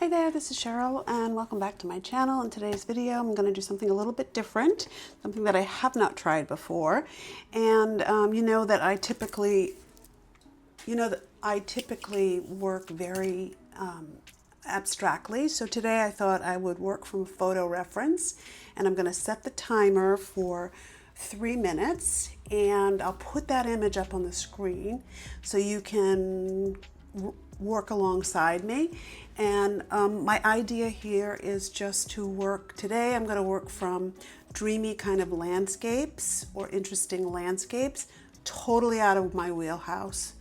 Hi there, this is Cheryl and welcome back to my channel. In today's video I'm going to do something a little bit different, something that I have not tried before. And you know that I typically work very abstractly. So today I thought I would work from a photo reference, and I'm going to set the timer for 3 minutes, and I'll put that image up on the screen so you can work alongside me. And my idea here is just to work today. I'm going to work from dreamy kind of landscapes or interesting landscapes, totally out of my wheelhouse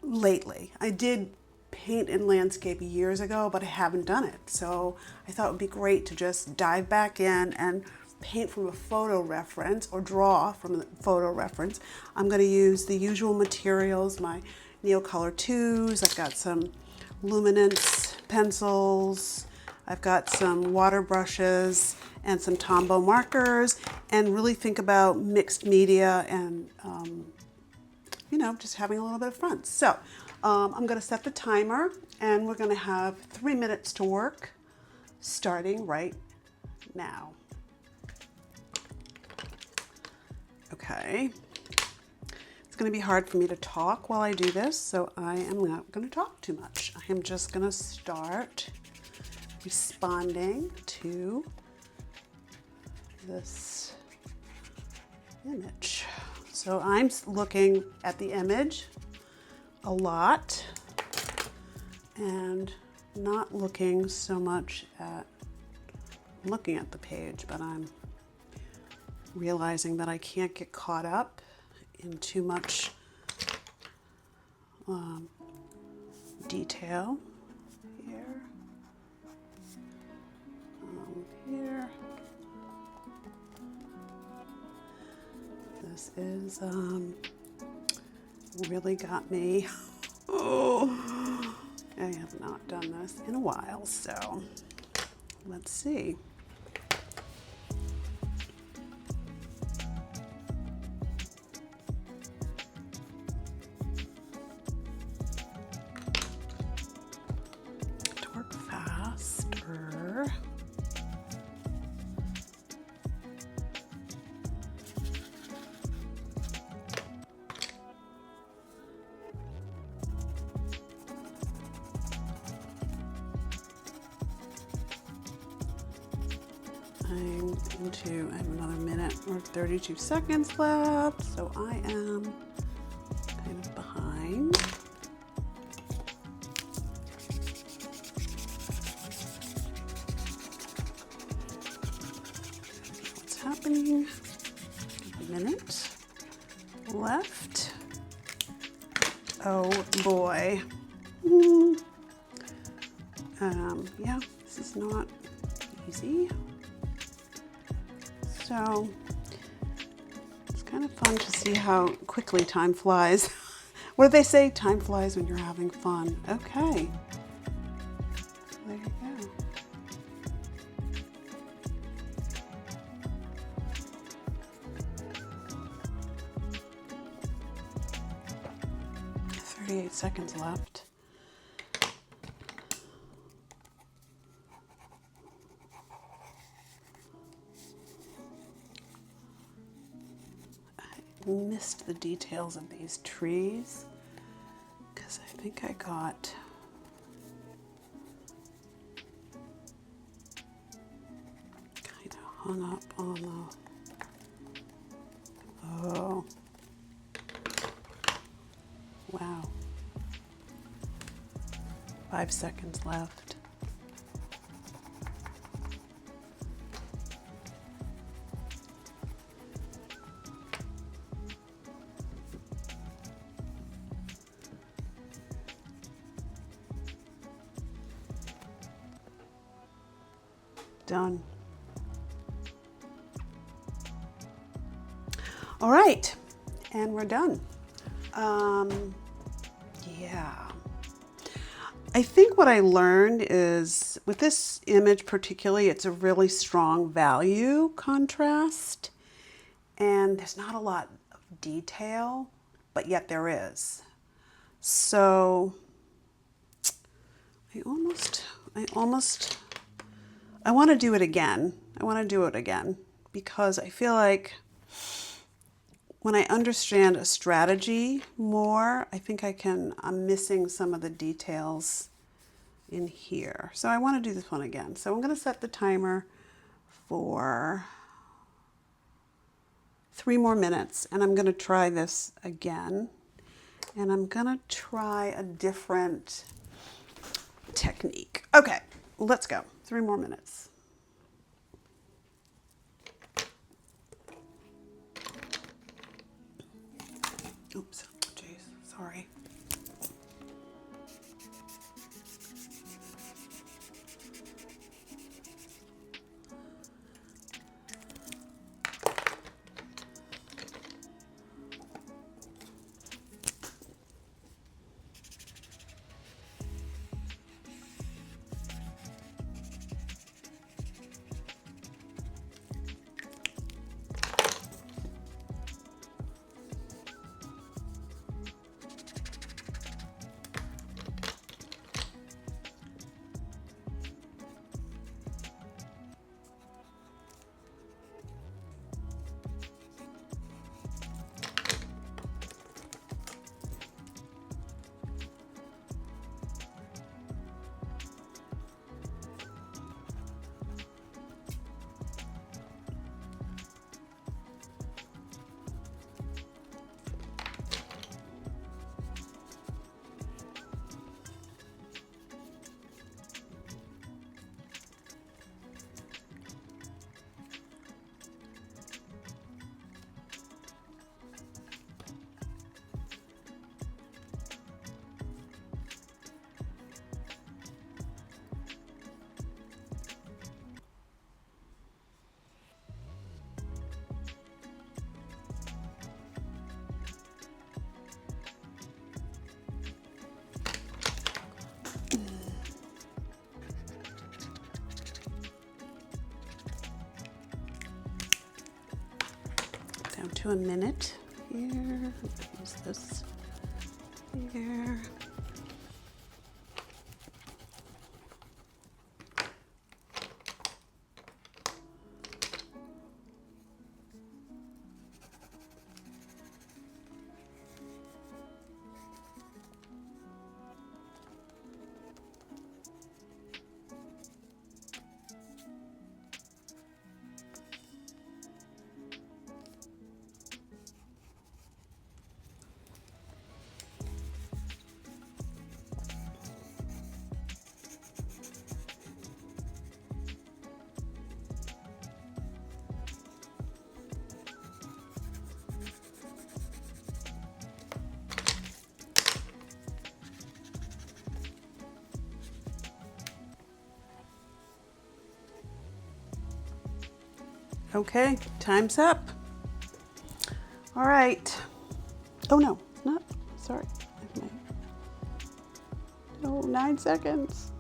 lately. I did paint in landscape years ago, but I haven't done it. So I thought it would be great to just dive back in and paint from a photo reference or draw from a photo reference. I'm going to use the usual materials, my Neocolor 2s. I've got some luminance pencils. I've got some water brushes and some Tombow markers, and really think about mixed media and just having a little bit of fun. So I'm going to set the timer, and we're going to have 3 minutes to work starting right now. Okay. It's going to be hard for me to talk while I do this, so I am not going to talk too much. I am just going to start responding to this image. So I'm looking at the image a lot and not looking so much at looking at the page, but I'm realizing that I can't get caught up in too much detail here, here. This is really got me. Oh, I have not done this in a while, so let's see. To work faster. I have another minute or 32 seconds left, so I am kind of behind. What's happening? A minute left. Oh boy. Yeah, this is not easy. So it's kind of fun to see how quickly time flies. What do they say? Time flies when you're having fun. Okay. There you go. "38 seconds left. Missed the details of these trees because I think I got kind of hung up on the, oh, wow, 5 seconds left. Done. All right, and we're done. Yeah. I think what I learned is with this image particularly, it's a really strong value contrast, and there's not a lot of detail, but yet there is. So I want to do it again. I want to do it again because I feel like when I understand a strategy more, I think I'm missing some of the details in here. So I want to do this one again. So I'm going to set the timer for 3 more minutes, and I'm going to try this again. And I'm going to try a different technique. Okay, let's go. 3 more minutes. Oops, jeez, sorry. Down to a minute here. Use this here. Okay, time's up. All right. Oh no, not, sorry. No, 9 seconds.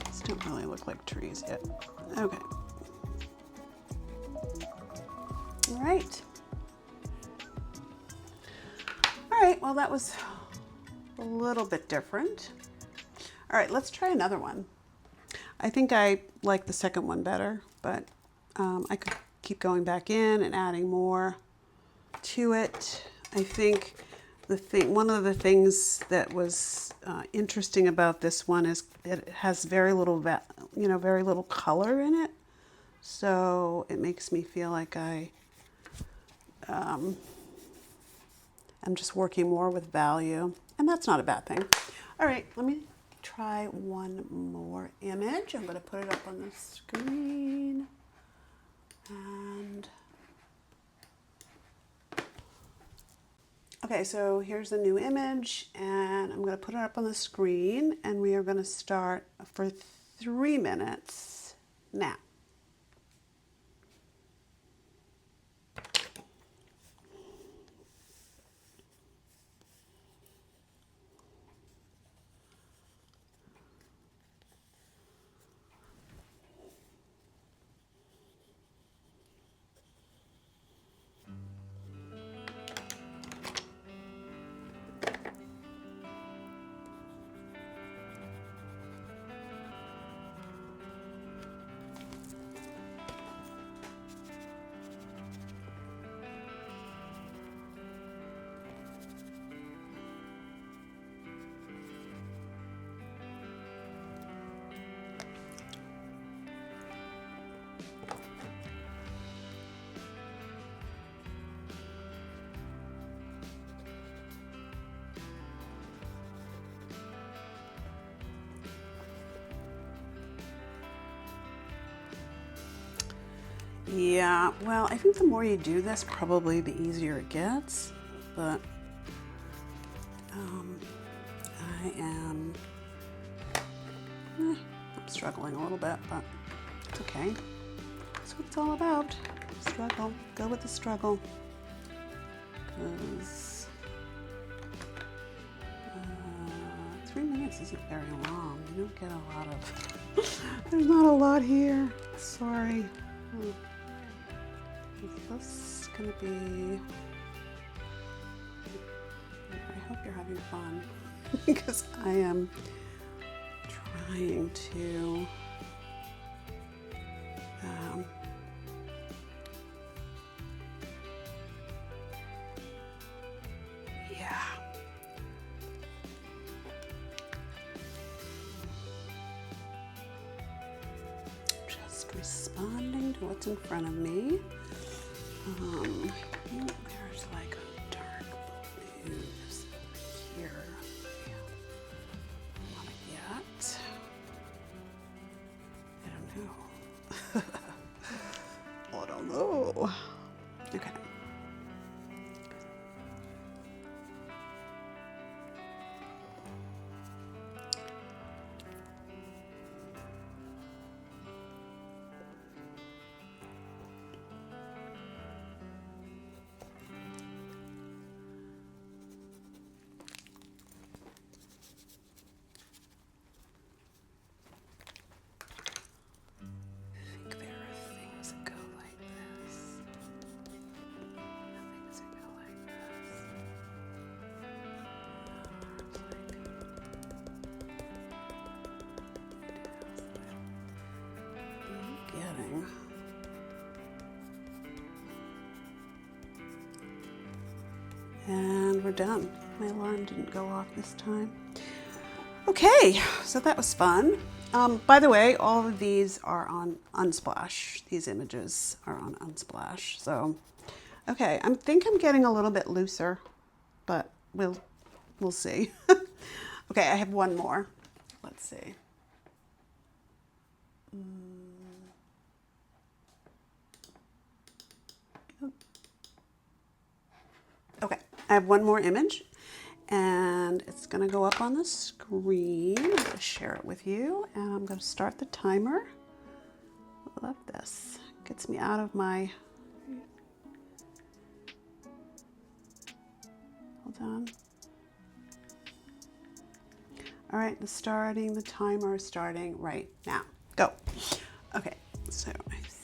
These don't really look like trees yet. Okay. All right. All right, well that was a little bit different. All right, let's try another one. I think I like the second one better, but I could keep going back in and adding more to it. I think one of the things that was interesting about this one is it has very little, very little color in it. So it makes me feel like I'm just working more with value, and that's not a bad thing. All right, let me try one more image. I'm going to put it up on the screen. And okay, so here's the new image, and I'm going to put it up on the screen, and we are going to start for 3 minutes now. Yeah, well, I think the more you do this, probably the easier it gets, but I am I'm struggling a little bit, but it's okay. That's what it's all about. Struggle. Go with the struggle. Because 3 minutes isn't very long. You don't get a lot of... There's not a lot here. Sorry. Is this going to be... I hope you're having fun. Because I am trying to... yeah. Just responding to what's in front of me. There's like a dark blue just here. Not yet. I don't know. I don't know. Okay. And we're done. My alarm didn't go off this time. Okay, so that was fun. By the way, all of these are on Unsplash. These images are on Unsplash. So, okay, I think I'm getting a little bit looser, but we'll see. Okay, I have one more. Let's see. Okay, I have one more image, and it's going to go up on the screen. I'm going to share it with you, and I'm going to start the timer. I love this. Gets me out of my... Hold on. All right, the timer is starting right now. Go. Okay, so I see.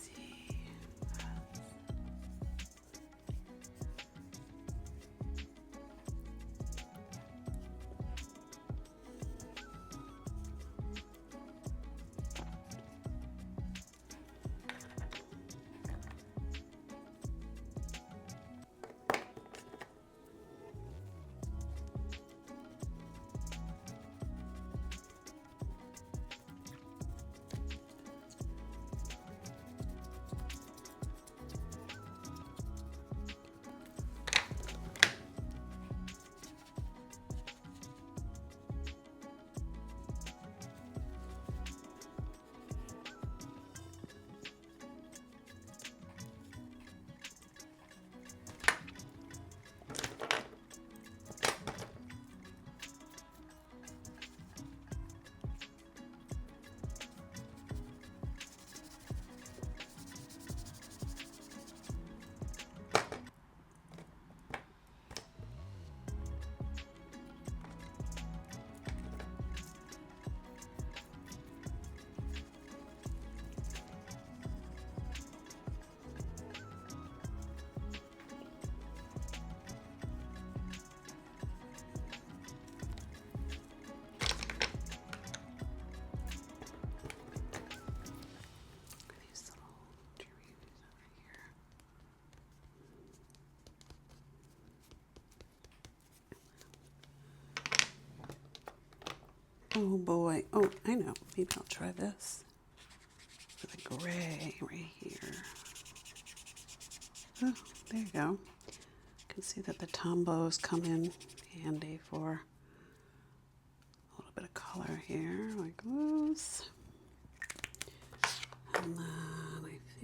Oh boy. Oh, I know. Maybe I'll try this. For the gray right here. Oh, there you go. You can see that the tombos come in handy for a little bit of color here, like those. And then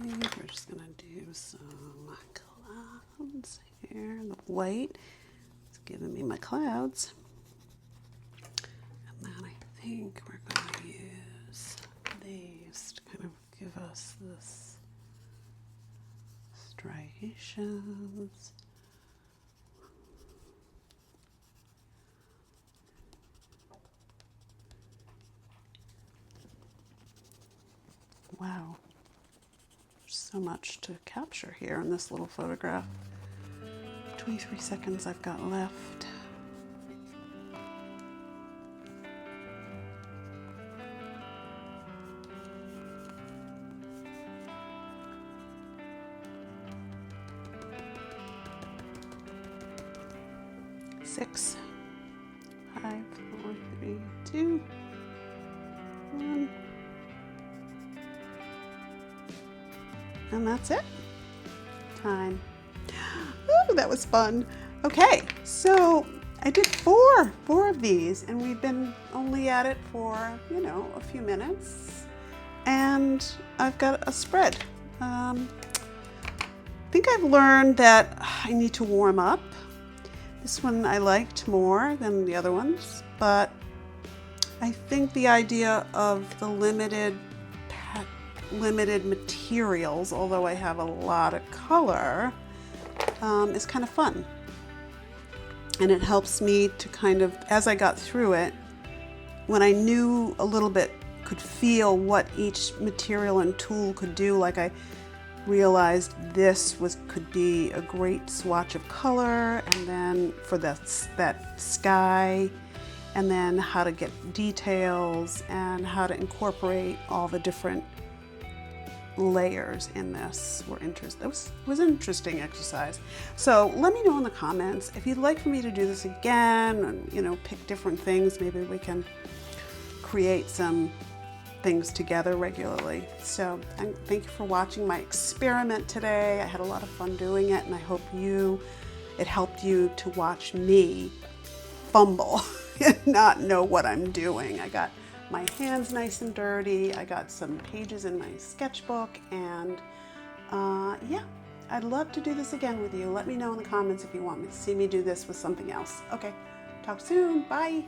I think we're just gonna do some clouds here. The white is giving me my clouds. And then I think we're gonna use these to kind of give us this striations. Wow, there's so much to capture here in this little photograph. 23 seconds I've got left. Six, 5, 4, 3, 2, 1. And that's it. Time. Oh, that was fun. Okay, so I did four of these, and we've been only at it for, a few minutes. And I've got a spread. I think I've learned that I need to warm up. This one I liked more than the other ones, but I think the idea of the limited materials, although I have a lot of color, is kind of fun. And it helps me to kind of, as I got through it, when I knew a little bit, could feel what each material and tool could do, like I realized this could be a great swatch of color, and then for that sky, and then how to get details and how to incorporate all the different layers in this were interesting. It was an interesting exercise. So let me know in the comments if you'd like for me to do this again, and pick different things. Maybe we can create some things together regularly. So thank you for watching my experiment today. I had a lot of fun doing it, and I hope it helped you to watch me fumble and not know what I'm doing. I got my hands nice and dirty. I got some pages in my sketchbook, and yeah, I'd love to do this again with you. Let me know in the comments if you want me to see me do this with something else. Okay, talk soon. Bye.